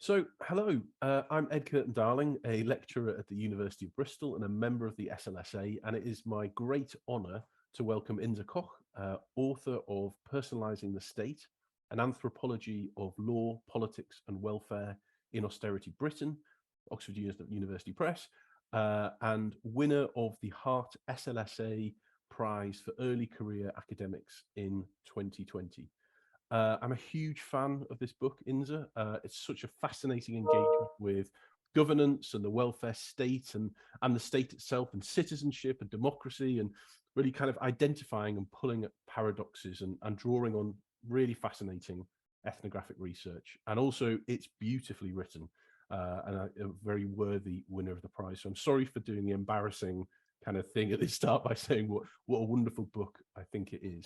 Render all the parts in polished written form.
So, hello, I'm Ed Kirton-Darling, a lecturer at the University of Bristol and a member of the SLSA, and it is my great honour to welcome Insa Koch, author of Personalizing the State, an anthropology of law, politics and welfare in austerity Britain, Oxford University Press, and winner of the Hart SLSA Prize for Early Career Academics in 2020. I'm a huge fan of this book, Insa. It's such a fascinating engagement with governance and the welfare state and the state itself and citizenship and democracy, and really kind of identifying and pulling at paradoxes and drawing on really fascinating ethnographic research. And also it's beautifully written and a very worthy winner of the prize. So I'm sorry for doing the embarrassing kind of thing at the start by saying what a wonderful book I think it is.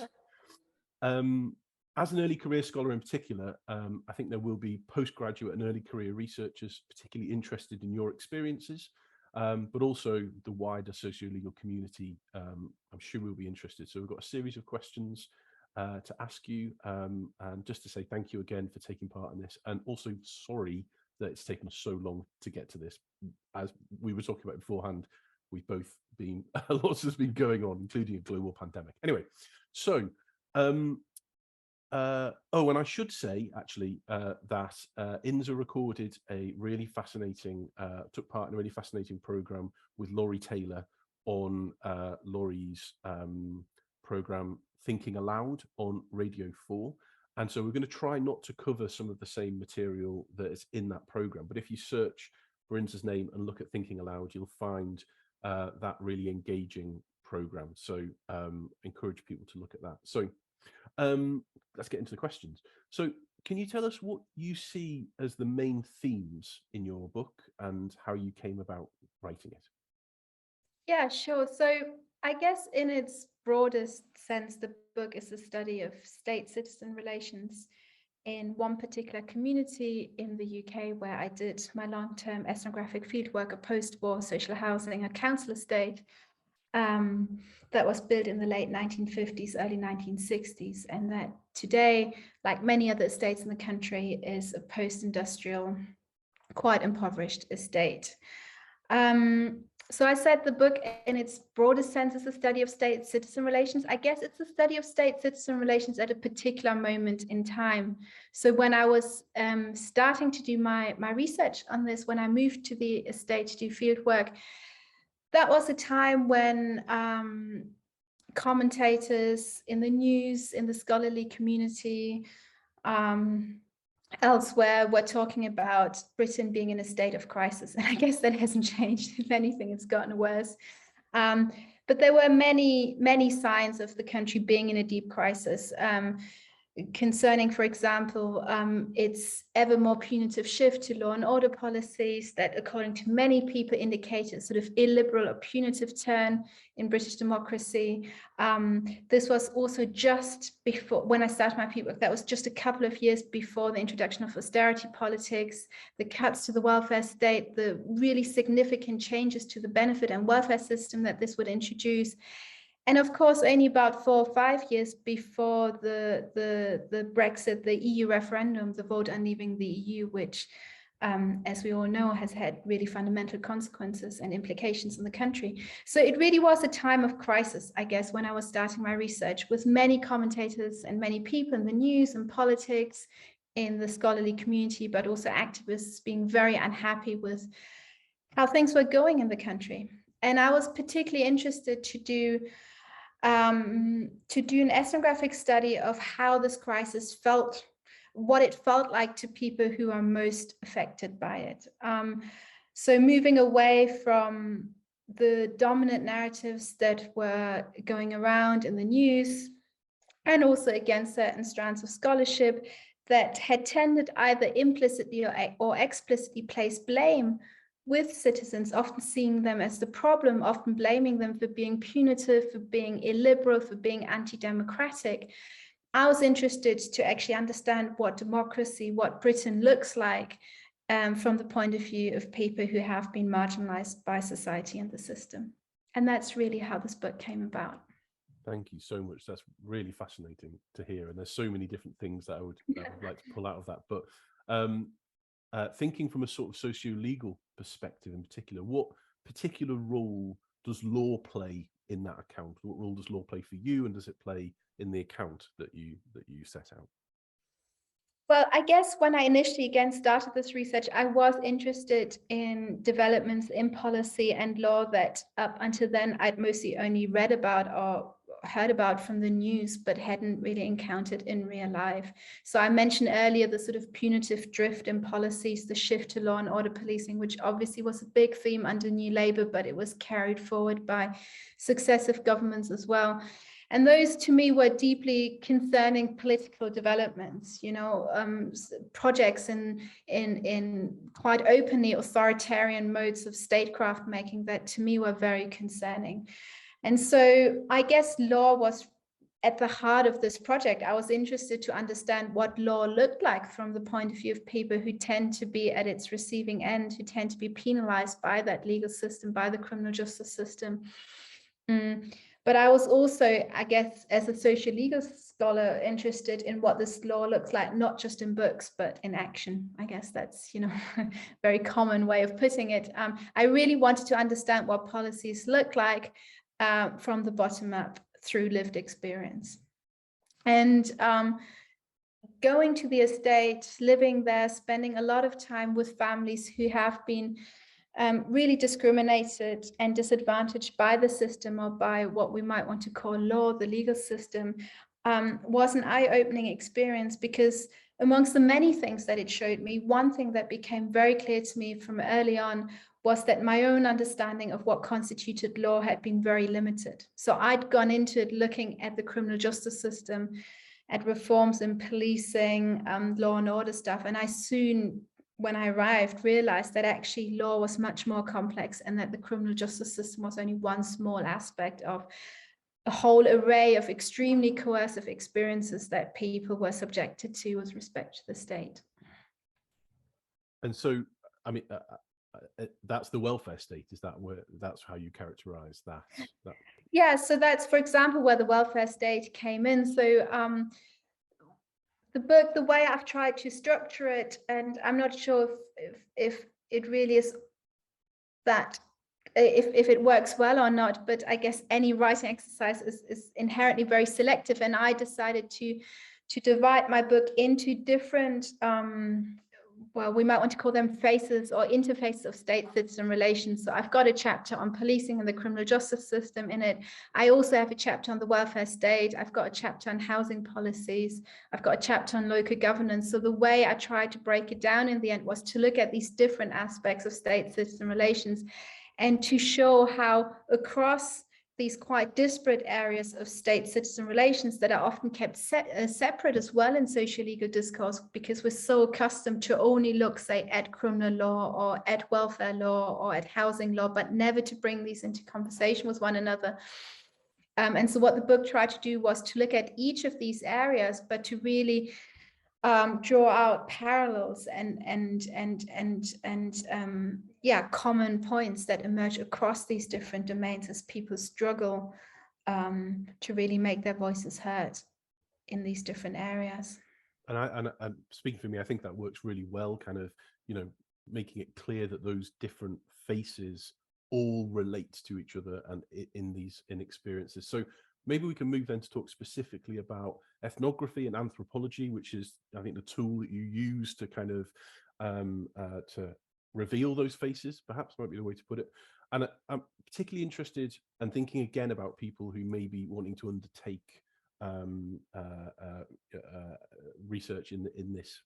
As an early career scholar in particular, I think there will be postgraduate and early career researchers particularly interested in your experiences, but also the wider socio-legal community, I'm sure will be interested. So we've got a series of questions to ask you, and just to say thank you again for taking part in this, and also sorry that it's taken us so long to get to this. As we were talking about beforehand, we've both been, lots has been going on, including a global pandemic. Anyway, so and I should say actually that Insa recorded a really fascinating, took part in a really fascinating program with Laurie Taylor on Laurie's program Thinking Aloud on Radio 4. And so we're going to try not to cover some of the same material that is in that program. But if you search for Insa's name and look at Thinking Aloud, you'll find that really engaging program. So encourage people to look at that. So let's get into the questions. So can you tell us what you see as the main themes in your book and how you came about writing it? Yeah, sure. So I guess in its broadest sense, the book is a study of state-citizen relations in one particular community in the UK where I did my long-term ethnographic fieldwork, a post-war social housing, a council estate that was built in the late 1950s, early 1960s, and that today, like many other estates in the country, is a post-industrial, quite impoverished estate. So I said the book in its broadest sense is a study of state-citizen relations. I guess it's a study of state-citizen relations at a particular moment in time. So when I was starting to do my research on this, when I moved to the estate to do field work, that was a time when commentators in the news, in the scholarly community, elsewhere, we're talking about Britain being in a state of crisis. And I guess that hasn't changed. If anything, it's gotten worse. But there were many signs of the country being in a deep crisis. Concerning, for example, its ever more punitive shift to law and order policies that, according to many people, indicate a sort of illiberal or punitive turn in British democracy. This was also just before, when I started my fieldwork, that was just a couple of years before the introduction of austerity politics, the cuts to the welfare state, the really significant changes to the benefit and welfare system that this would introduce. And of course, only about 4 or 5 years before the Brexit, the EU referendum, the vote on leaving the EU, which, as we all know, has had really fundamental consequences and implications in the country. So it really was a time of crisis, I guess, when I was starting my research, with many commentators and many people in the news and politics, in the scholarly community, but also activists being very unhappy with how things were going in the country. And I was particularly interested to do an ethnographic study of how this crisis felt, what it felt like to people who are most affected by it. So moving away from the dominant narratives that were going around in the news, and also against certain strands of scholarship that had tended either implicitly or explicitly place blame with citizens, often seeing them as the problem, often blaming them for being punitive, for being illiberal, for being anti-democratic. I was interested to actually understand what democracy, what Britain looks like from the point of view of people who have been marginalized by society and the system. And that's really how this book came about. Thank you so much. That's really fascinating to hear. And there's so many different things that I would like to pull out of that. But thinking from a sort of socio-legal perspective in particular, what particular role does law play in that account? What role does law play for you, and does it play in the account that you set out? Well, I guess when I initially again started this research, I was interested in developments in policy and law that up until then I'd mostly only read about or heard about from the news, but hadn't really encountered in real life. So I mentioned earlier the sort of punitive drift in policies, the shift to law and order policing, which obviously was a big theme under New Labour, but it was carried forward by successive governments as well. And those to me were deeply concerning political developments, projects in quite openly authoritarian modes of statecraft making that to me were very concerning. And so I guess law was at the heart of this project. I was interested to understand what law looked like from the point of view of people who tend to be at its receiving end, who tend to be penalized by that legal system, by the criminal justice system. But I was also, I guess, as a socio-legal scholar, interested in what this law looks like, not just in books, but in action. I guess that's, a very common way of putting it. I really wanted to understand what policies look like from the bottom up through lived experience. And going to the estate, living there, spending a lot of time with families who have been really discriminated and disadvantaged by the system or by what we might want to call law, the legal system, was an eye-opening experience, because amongst the many things that it showed me, one thing that became very clear to me from early on was that my own understanding of what constituted law had been very limited. So I'd gone into it looking at the criminal justice system, at reforms in policing, law and order stuff, and I soon, when I arrived, realized that actually law was much more complex, and that the criminal justice system was only one small aspect of a whole array of extremely coercive experiences that people were subjected to with respect to the state. And so, I mean, that's the welfare state. Is that that's how you characterize that? Yeah, so that's, for example, where the welfare state came in. So the book, the way I've tried to structure it, and I'm not sure if it really is that, if it works well or not, but I guess any writing exercise is inherently very selective, and I decided to divide my book into different well, we might want to call them faces or interfaces of state-citizen relations. So I've got a chapter on policing and the criminal justice system in it. I also have a chapter on the welfare state. I've got a chapter on housing policies. I've got a chapter on local governance. So the way I tried to break it down in the end was to look at these different aspects of state-citizen relations and to show how across these quite disparate areas of state-citizen relations that are often kept separate as well in socio-legal discourse, because we're so accustomed to only look, say, at criminal law or at welfare law or at housing law, but never to bring these into conversation with one another. And so what the book tried to do was to look at each of these areas, but to really draw out parallels and common points that emerge across these different domains as people struggle to really make their voices heard in these different areas. And speaking for me, I think that works really well, kind of, making it clear that those different faces all relate to each other and in experiences. So maybe we can move then to talk specifically about ethnography and anthropology, which is, I think, the tool that you use to kind of to reveal those faces, perhaps might be the way to put it. And I'm particularly interested and thinking again about people who may be wanting to undertake research in this,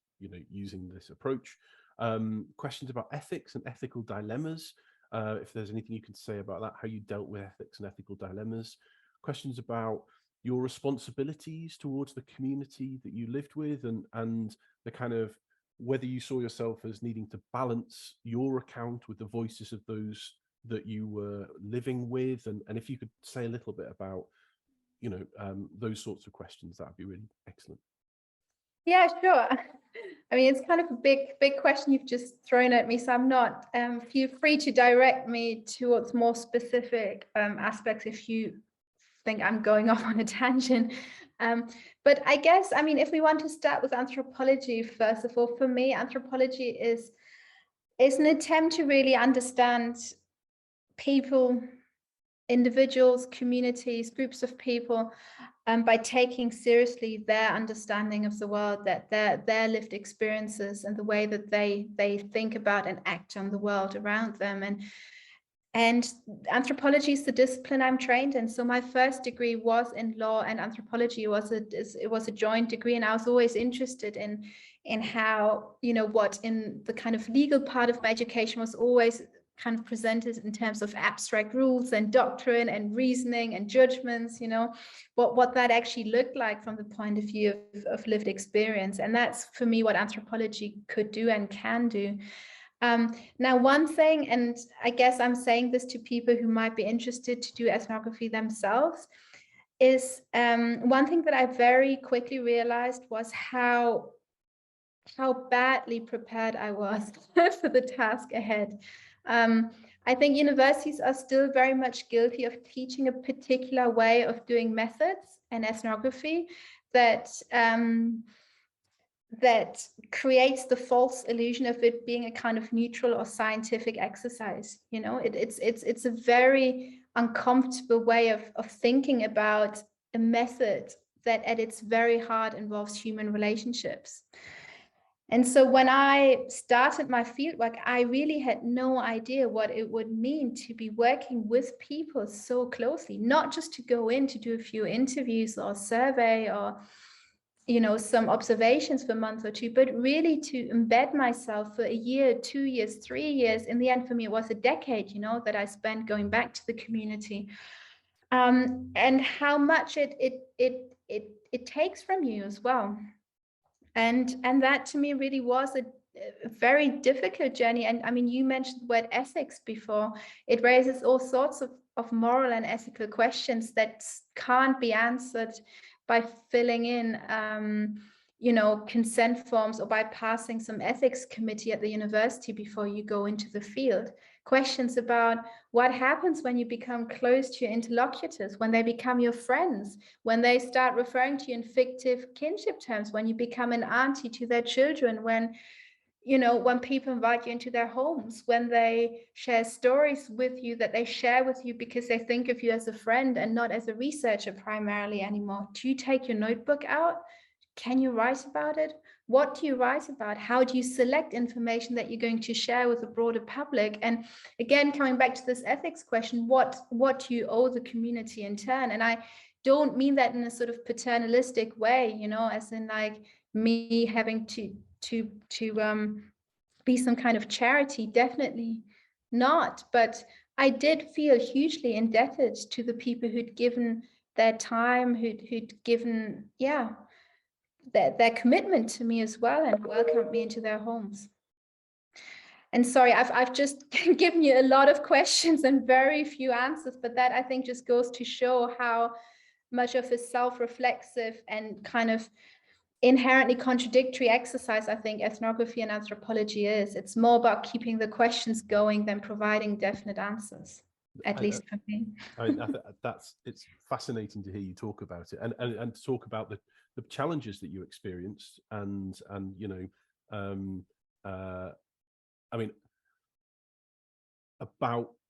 using this approach. Questions about ethics and ethical dilemmas. If there's anything you can say about that, how you dealt with ethics and ethical dilemmas. Questions about your responsibilities towards the community that you lived with, and the kind of whether you saw yourself as needing to balance your account with the voices of those that you were living with, and if you could say a little bit about those sorts of questions, that would be really excellent. Yeah, sure. I mean, it's kind of a big question you've just thrown at me, so I'm not, feel free to direct me towards more specific aspects if you think I'm going off on a tangent. But I guess, I mean, if we want to start with anthropology, first of all, for me, anthropology is an attempt to really understand people, individuals, communities, groups of people, by taking seriously their understanding of the world, that their lived experiences and the way that they think about and act on the world around them. And anthropology is the discipline I'm trained in. So my first degree was in law, and anthropology was a joint degree. And I was always interested in how, you know, what in the kind of legal part of my education was always kind of presented in terms of abstract rules and doctrine and reasoning and judgments, you know, what that actually looked like from the point of view of lived experience. And that's, for me, what anthropology could do and can do. Now, one thing, and I guess I'm saying this to people who might be interested to do ethnography themselves, is one thing that I very quickly realized was how badly prepared I was for the task ahead. I think universities are still very much guilty of teaching a particular way of doing methods and ethnography that that creates the false illusion of it being a kind of neutral or scientific exercise. You know, it's a very uncomfortable way of thinking about a method that at its very heart involves human relationships. And so when I started my fieldwork, I really had no idea what it would mean to be working with people so closely, not just to go in to do a few interviews or survey or, you know, some observations for a month or two, but really to embed myself for a year, 2 years, 3 years. In the end, for me, it was a decade, you know, that I spent going back to the community, and how much it takes from you as well. And that to me really was a very difficult journey. And I mean, you mentioned the word ethics before. It raises all sorts of moral and ethical questions that can't be answered by filling in, you know, consent forms or by passing some ethics committee at the university before you go into the field. Questions about what happens when you become close to your interlocutors, when they become your friends, when they start referring to you in fictive kinship terms, when you become an auntie to their children, when, you know, when people invite you into their homes, when they share stories with you that they share with you because they think of you as a friend and not as a researcher primarily anymore. Do you take your notebook out? Can you write about it? What do you write about? How do you select information that you're going to share with the broader public? And again, coming back to this ethics question, what do you owe the community in turn? And I don't mean that in a sort of paternalistic way, you know, as in like me having to be some kind of charity, definitely not. But I did feel hugely indebted to the people who'd given their time, who'd given, yeah, their commitment to me as well and welcomed me into their homes. And sorry, I've just given you a lot of questions and very few answers, but that I think just goes to show how much of a self-reflexive and kind of inherently contradictory exercise I think ethnography and anthropology is. It's more about keeping the questions going than providing definite answers, at least for me. It's fascinating to hear you talk about it and to talk about the challenges that you experienced and you know, I mean,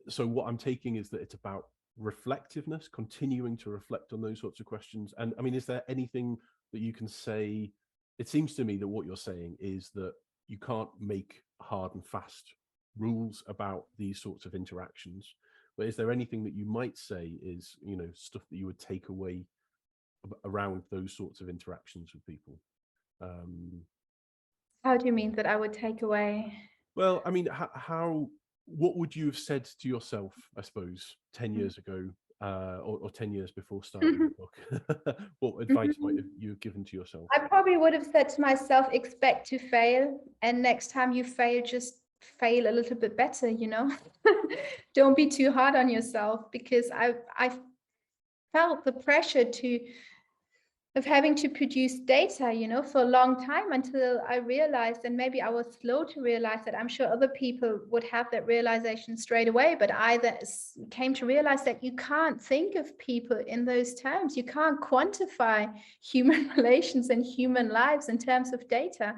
so what I'm taking is that it's about reflectiveness, continuing to reflect on those sorts of questions. And I mean, is there anything that you can say? It seems to me that what you're saying is that you can't make hard and fast rules about these sorts of interactions, but is there anything that you might say is, you know, stuff that you would take away around those sorts of interactions with people? How do you mean that I would take away? Well, I mean, what would you have said to yourself, I suppose, 10 years ago, or 10 years before starting the book? What advice might you have given to yourself? I probably would have said to myself, expect to fail. And next time you fail, just fail a little bit better, you know? Don't be too hard on yourself, because I felt the pressure to having to produce data, you know, for a long time, until I realized, and maybe I was slow to realize that. I'm sure other people would have that realization straight away, but I came to realize that you can't think of people in those terms. You can't quantify human relations and human lives in terms of data.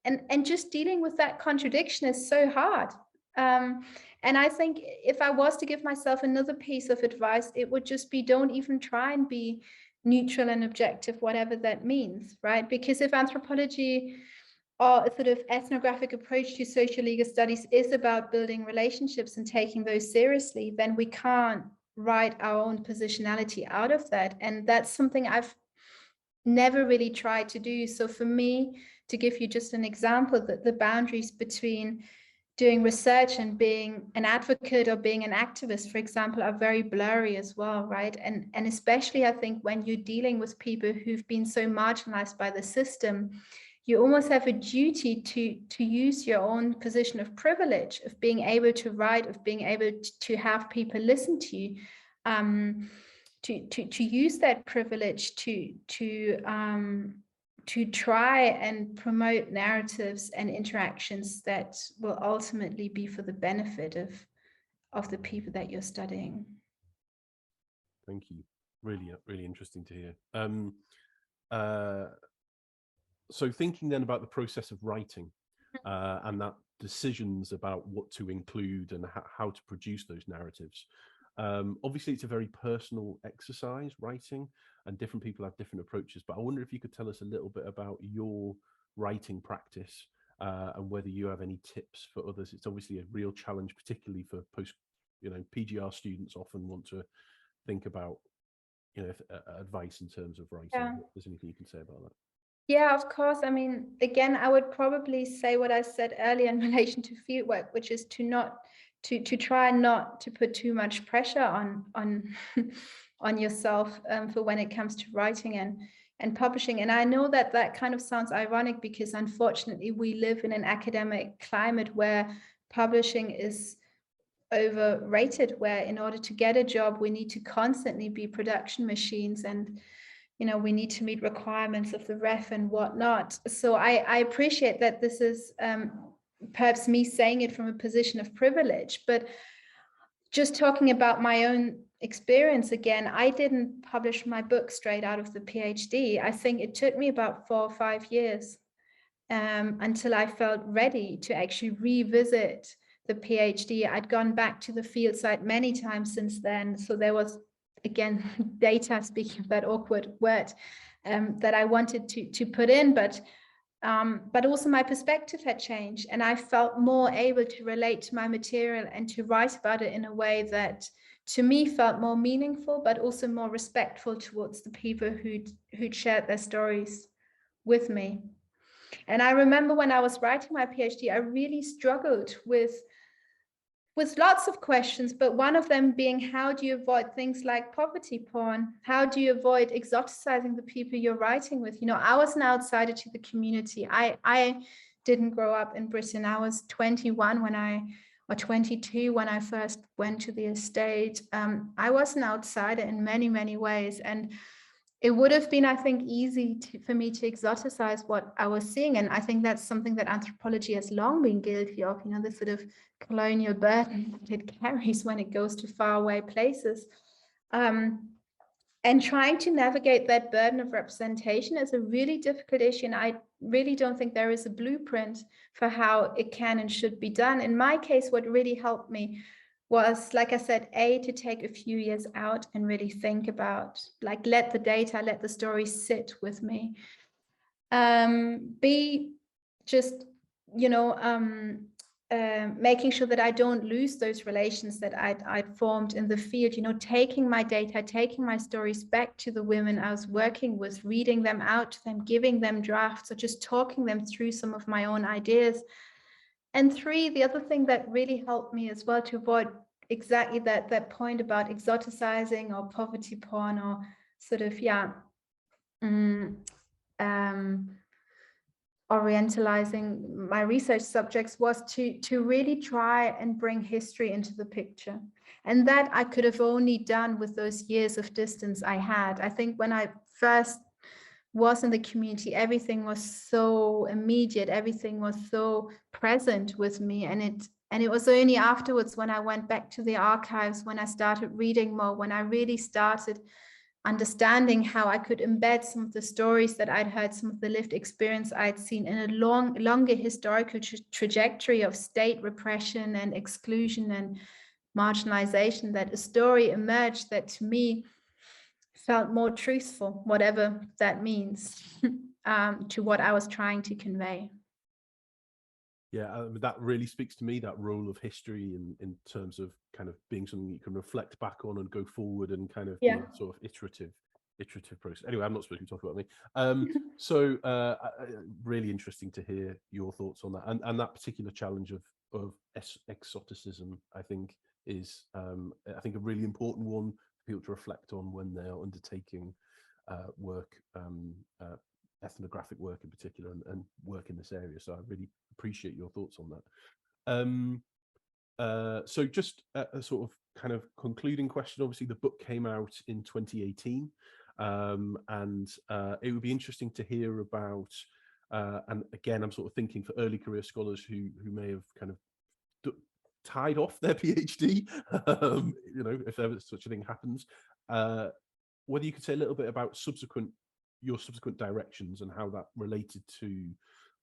And just dealing with that contradiction is so hard. And I think if I was to give myself another piece of advice, it would just be, don't even try and be neutral and objective, whatever that means, right? Because if anthropology or a sort of ethnographic approach to social legal studies is about building relationships and taking those seriously, then we can't write our own positionality out of that. And that's something I've never really tried to do. So for me, to give you just an example, that the boundaries between doing research and being an advocate or being an activist, for example, are very blurry as well, right? And especially, I think, when you're dealing with people who've been so marginalized by the system, you almost have a duty to use your own position of privilege, of being able to write, of being able to have people listen to you, to use that privilege to try and promote narratives and interactions that will ultimately be for the benefit of the people that you're studying. Thank you. Really, really interesting to hear. So thinking then about the process of writing and that decisions about what to include and how to produce those narratives. Obviously, it's a very personal exercise, writing, and different people have different approaches. But I wonder if you could tell us a little bit about your writing practice and whether you have any tips for others. It's obviously a real challenge, particularly for PGR students often want to think about, advice in terms of writing. Yeah. If there's anything you can say about that? Yeah, of course. I mean, again, I would probably say what I said earlier in relation to fieldwork, which is to try not to put too much pressure on on yourself for when it comes to writing and publishing. And I know that that kind of sounds ironic, because unfortunately we live in an academic climate where publishing is overrated, where in order to get a job we need to constantly be production machines, and we need to meet requirements of the ref and whatnot. So I appreciate that this is perhaps me saying it from a position of privilege, but just talking about my own experience again, I didn't publish my book straight out of the PhD. I think it took me about 4 or 5 years until I felt ready to actually revisit the PhD. I'd gone back to the field site many times since then. So there was, again, data, speaking of that awkward word, that I wanted to put in, but also my perspective had changed, and I felt more able to relate to my material and to write about it in a way that to me felt more meaningful, but also more respectful towards the people who'd shared their stories with me. And I remember when I was writing my PhD, I really struggled with lots of questions, but one of them being, how do you avoid things like poverty porn? How do you avoid exoticizing the people you're writing with? I was an outsider to the community. I didn't grow up in Britain. I was 21 or 22 when I first went to the estate. I was an outsider in many, many ways. And it would have been, I think, easy for me to exoticize what I was seeing. And I think that's something that anthropology has long been guilty of, the sort of colonial burden that it carries when it goes to faraway places. And trying to navigate that burden of representation is a really difficult issue. And I really don't think there is a blueprint for how it can and should be done. In my case, what really helped me was, like I said, to take a few years out and really think about, let the data, let the story sit with me. B, just, making sure that I don't lose those relations that I'd formed in the field, taking my data, taking my stories back to the women I was working with, reading them out to them, giving them drafts, or just talking them through some of my own ideas. And 3, the other thing that really helped me as well to avoid exactly that point about exoticizing or poverty porn or sort of, orientalizing my research subjects was to really try and bring history into the picture. And that I could have only done with those years of distance I had. I think when I first was in the community, everything was so immediate, everything was so present with me. And it was only afterwards, when I went back to the archives, when I started reading more, when I really started understanding how I could embed some of the stories that I'd heard, some of the lived experience I'd seen in a longer historical trajectory of state repression and exclusion and marginalization, that a story emerged that to me felt more truthful, whatever that means, to what I was trying to convey. Yeah, that really speaks to me, that role of history in terms of kind of being something you can reflect back on and go forward and kind of be a sort of iterative process. Anyway, I'm not supposed to talk about me. So really interesting to hear your thoughts on that, and that particular challenge of exoticism, I think is I think a really important one for people to reflect on when they are undertaking work, ethnographic work in particular, and work in this area. So I really appreciate your thoughts on that. So just a sort of kind of concluding question. Obviously, the book came out in 2018, and it would be interesting to hear about. And again, I'm sort of thinking for early career scholars who may have kind of tied off their PhD, you know, if ever such a thing happens. Whether you could say a little bit about your subsequent directions and how that related to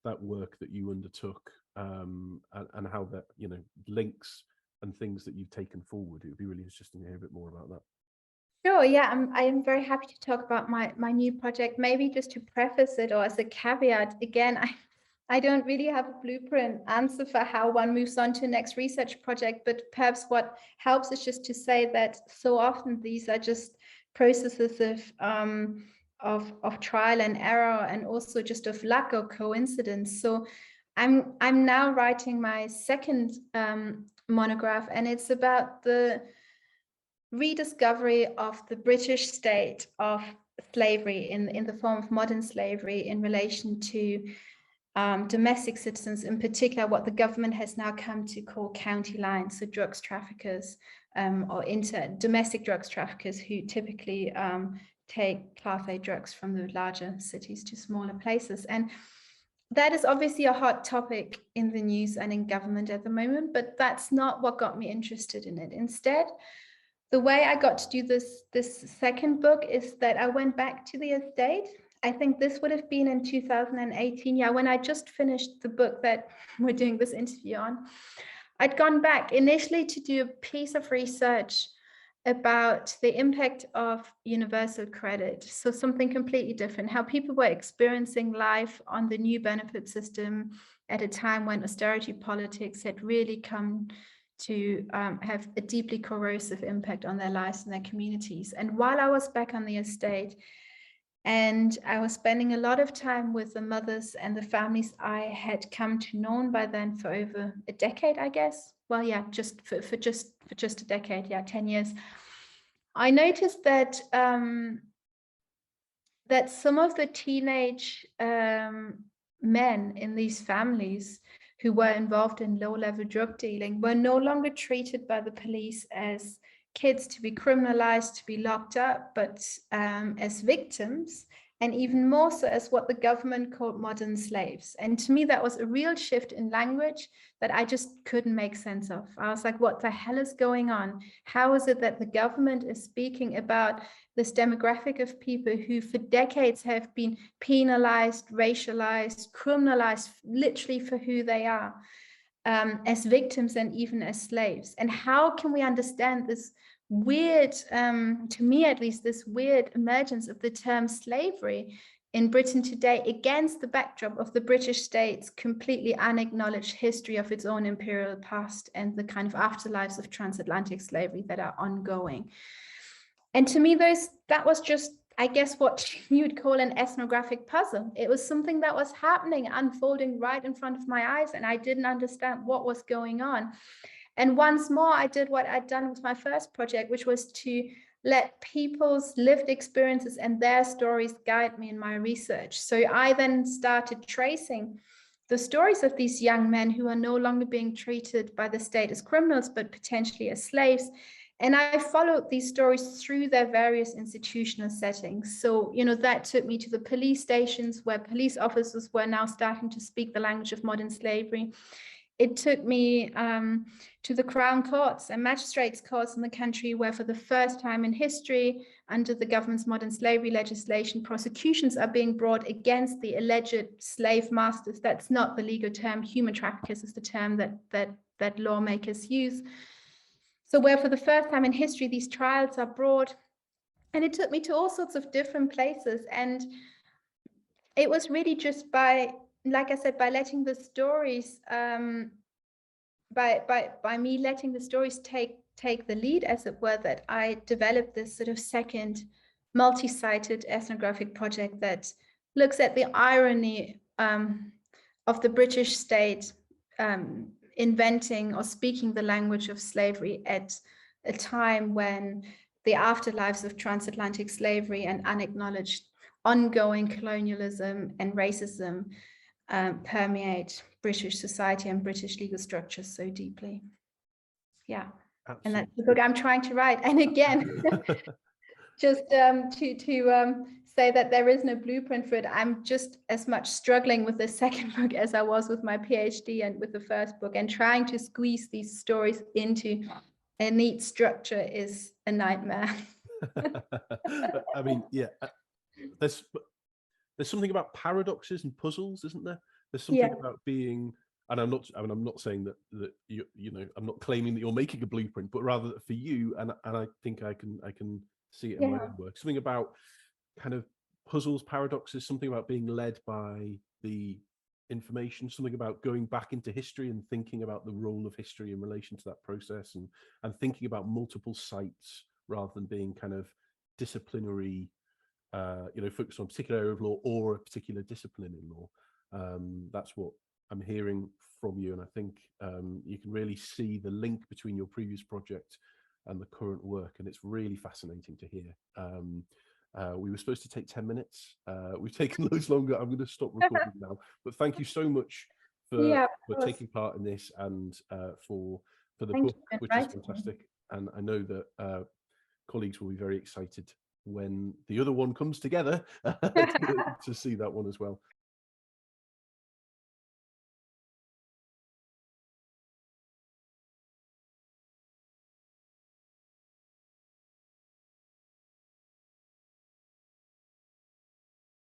that work that you undertook, and how that, you know, links and things that you've taken forward. It would be really interesting to hear a bit more about that. Sure, yeah, I'm very happy to talk about my new project. Maybe just to preface it, or as a caveat, again, I don't really have a blueprint answer for how one moves on to the next research project, but perhaps what helps is just to say that so often these are just processes of trial and error, and also just of luck or coincidence. So I'm now writing my second monograph, and it's about the rediscovery of the British state of slavery in the form of modern slavery in relation to domestic citizens, in particular what the government has now come to call county lines, so drugs traffickers, or domestic drugs traffickers who typically take Class A drugs from the larger cities to smaller places. And that is obviously a hot topic in the news and in government at the moment, but that's not what got me interested in it. Instead, the way I got to do this second book is that I went back to the estate. I think this would have been in 2018, yeah, when I just finished the book that we're doing this interview on. I'd gone back initially to do a piece of research about the impact of universal credit. So something completely different, how people were experiencing life on the new benefit system at a time when austerity politics had really come to have a deeply corrosive impact on their lives and their communities. And while I was back on the estate, and I was spending a lot of time with the mothers and the families I had come to know by then for over a decade, I guess. Well, yeah, just for just a decade, yeah, 10 years. I noticed that that some of the teenage men in these families who were involved in low-level drug dealing were no longer treated by the police as kids to be criminalized, to be locked up, but as victims, and even more so as what the government called modern slaves. And to me, that was a real shift in language that I just couldn't make sense of. I was like, what the hell is going on? How is it that the government is speaking about this demographic of people who for decades have been penalized, racialized, criminalized, literally for who they are, as victims and even as slaves? And how can we understand this weird, to me at least, this weird emergence of the term slavery in Britain today against the backdrop of the British state's completely unacknowledged history of its own imperial past and the kind of afterlives of transatlantic slavery that are ongoing? And to me, that was just, I guess, what you would call an ethnographic puzzle. It was something that was happening, unfolding right in front of my eyes, and I didn't understand what was going on. And once more, I did what I'd done with my first project, which was to let people's lived experiences and their stories guide me in my research. So I then started tracing the stories of these young men who are no longer being treated by the state as criminals, but potentially as slaves, And I followed these stories through their various institutional settings. So, that took me to the police stations where police officers were now starting to speak the language of modern slavery. It took me to the Crown Courts and magistrates' courts in the country where, for the first time in history, under the government's modern slavery legislation, prosecutions are being brought against the alleged slave masters. That's not the legal term. Human traffickers is the term that lawmakers use. So where, for the first time in history, these trials are brought. And it took me to all sorts of different places. And it was really just by, like I said, by letting the stories, by me letting the stories take the lead, as it were, that I developed this sort of second multi-sited ethnographic project that looks at the irony of the British state inventing or speaking the language of slavery at a time when the afterlives of transatlantic slavery and unacknowledged ongoing colonialism and racism permeate British society and British legal structures so deeply. Yeah. Absolutely. And that's the book I'm trying to write. And again, just to say that there is no blueprint for it. I'm just as much struggling with the second book as I was with my PhD and with the first book, and trying to squeeze these stories into a neat structure is a nightmare. I mean, yeah, there's something about paradoxes and puzzles, isn't there? There's something about being, and I'm not saying that I'm not claiming that you're making a blueprint, but rather that for you, and I think I can see it in my own work, something about kind of puzzles, paradoxes, something about being led by the information, something about going back into history and thinking about the role of history in relation to that process, and thinking about multiple sites rather than being kind of disciplinary, focused on a particular area of law or a particular discipline in law. That's what I'm hearing from you, and I think you can really see the link between your previous project and the current work, and it's really fascinating to hear. We were supposed to take 10 minutes. We've taken loads longer. I'm going to stop recording now, but thank you so much for taking part in this, and for the book, which is fantastic. And I know that colleagues will be very excited when the other one comes together to see that one as well.